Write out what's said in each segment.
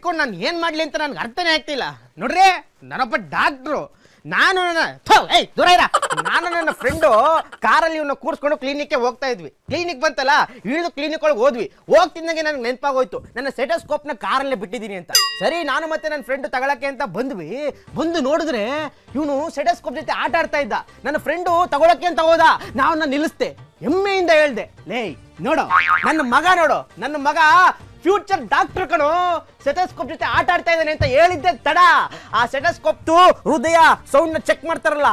ಇಟ್ಕೊಂಡು ನಾನು ಏನ್ ಮಾಡ್ಲಿ ಅಂತ ನನ್ಗೆ ಅರ್ಥನೇ ಆಗ್ತಿಲ್ಲ. ನೋಡ್ರಿ, ನಾನೊಬ್ಬ ಡಾಕ್ಟ್ರು. ನಾನು ದೂರ ಇರ. ನಾನು ನನ್ನ ಫ್ರೆಂಡು ಕಾರಲ್ಲಿ ಇವನ್ನ ಕೂರ್ಸ್ಕೊಂಡು ಕ್ಲಿನಿಕ್ಗೆ ಹೋಗ್ತಾ ಇದ್ವಿ. ಕ್ಲಿನಿಕ್ ಬಂತಲ್ಲ, ಇಳಿದು ಕ್ಲಿನಿಕ್ ಒಳಗೆ ಹೋದ್ವಿ. ಹೋಗ್ತಿದ್ದಂಗೆ ನನಗೆ ನೆನಪಾಗೋಯ್ತು, ನನ್ನ ಸೆಟೋಸ್ಕೋಪ್ನ ಕಾರಲ್ಲೇ ಬಿಟ್ಟಿದ್ದೀನಿ ಅಂತ. ಸರಿ, ನಾನು ಮತ್ತೆ ನನ್ನ ಫ್ರೆಂಡ್ ತಗೊಳಕ್ಕೆ ಅಂತ ಬಂದ್ವಿ. ಬಂದು ನೋಡಿದ್ರೆ ಇವನು ಸೆಟೋಸ್ಕೋಪ್ ಜೊತೆ ಆಟ ಆಡ್ತಾ ಇದ್ದ. ನನ್ನ ಫ್ರೆಂಡು ತಗೊಳಕ್ಕೆ ಅಂತ ಹೋದ. ನಾನು ನಿಲ್ಲಿಸ್ದೆ, ಹೆಮ್ಮೆಯಿಂದ ಹೇಳ್ದೆ, ಲೇ ನೋಡು ನನ್ನ ಮಗ ಫ್ಯೂಚರ್ ಡಾಕ್ಟರ್ ಕಣೋ, ಸೆಟೋಸ್ಕೋಪ್ ಜೊತೆ ಆಟ ಆಡ್ತಾ ಇದ್ದಾನೆ ಅಂತ ಹೇಳಿದ್ದೆ ತಡ. ಆ ಸೆಟೋಸ್ಕೋಪ್ ಹೃದಯ ಸೌಂಡ್ ನ ಚೆಕ್ ಮಾಡ್ತಾರಲ್ಲ,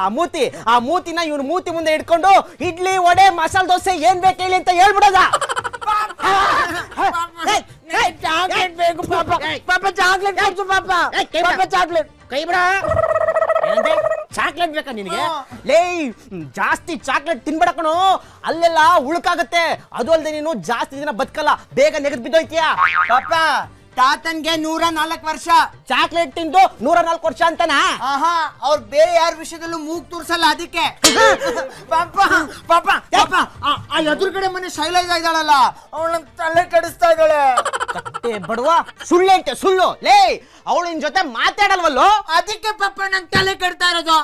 ಆ ಮೂತಿನ ಇವನು ಮೂತಿ ಮುಂದೆ ಇಟ್ಕೊಂಡು ಇಡ್ಲಿ ವಡೆ ಮಸಾಲೆ ದೋಸೆ ಏನ್ ಬೇಕು ಹೇಳಿ ಅಂತ ಹೇಳ್ಬಿಡೋದ. ಚಾಕ್ಲೇಟ್ ಬೇಕು ಪಾಪ, ಚಾಕ್ಲೇಟ್ ಕೈ ಬಿಡ. ಚಾಕ್ಲೇಟ್ ಬೇಕಾ ನಿನಗೆ? ಲೇ, ಜಾಸ್ತಿ ಚಾಕ್ಲೇಟ್ ತಿನ್ಬೇಡ ಕಣೋ, ಅಲ್ಲೆಲ್ಲ ಉಳುಕಾಗತ್ತೆ. ಅದು ಅಲ್ಲದೆ ನೀನು ಜಾಸ್ತಿ ದಿನ ಬದುಕಲ್ಲ, ಬೇಗ ನೆಗೆದು ಬಿದ್ದೋಯ್ತೀಯ. ಪಾಪ ತಾತನ್ಗೆ 104 ವರ್ಷ, ಚಾಕ್ಲೇಟ್ ತಿಂದು 104 ವರ್ಷ ಅಂತನಾ? ಅವ್ರು ಬೇರೆ ಯಾರ ವಿಷಯದಲ್ಲೂ ಮೂಗ್ ತೋರ್ಸಲ್ಲ, ಅದಕ್ಕೆ. ಪಾಪ ಪಾಪ ಪಾಪ ಆ ಎದುರುಗಡೆ ಮನೆ ಶೈಲಜಾ ಇದ್ದಾಳಲ್ಲ, ಅವಳ ತಲೆ ಕೆಡಿಸ್ತಾ ಇದ್ದಾಳೆ. ಕತ್ತೆ ಬಡವ, ಸುಳ್ಳು. ಲೇ, ಅವಳು ನಿನ್ ಜೊತೆ ಮಾತಾಡಲ್ವಲ್ಲೋ, ಅದಕ್ಕೆ ಪಾಪ ನನ್ ತಲೆ ಕೆಡ್ತಾ ಇರೋದು.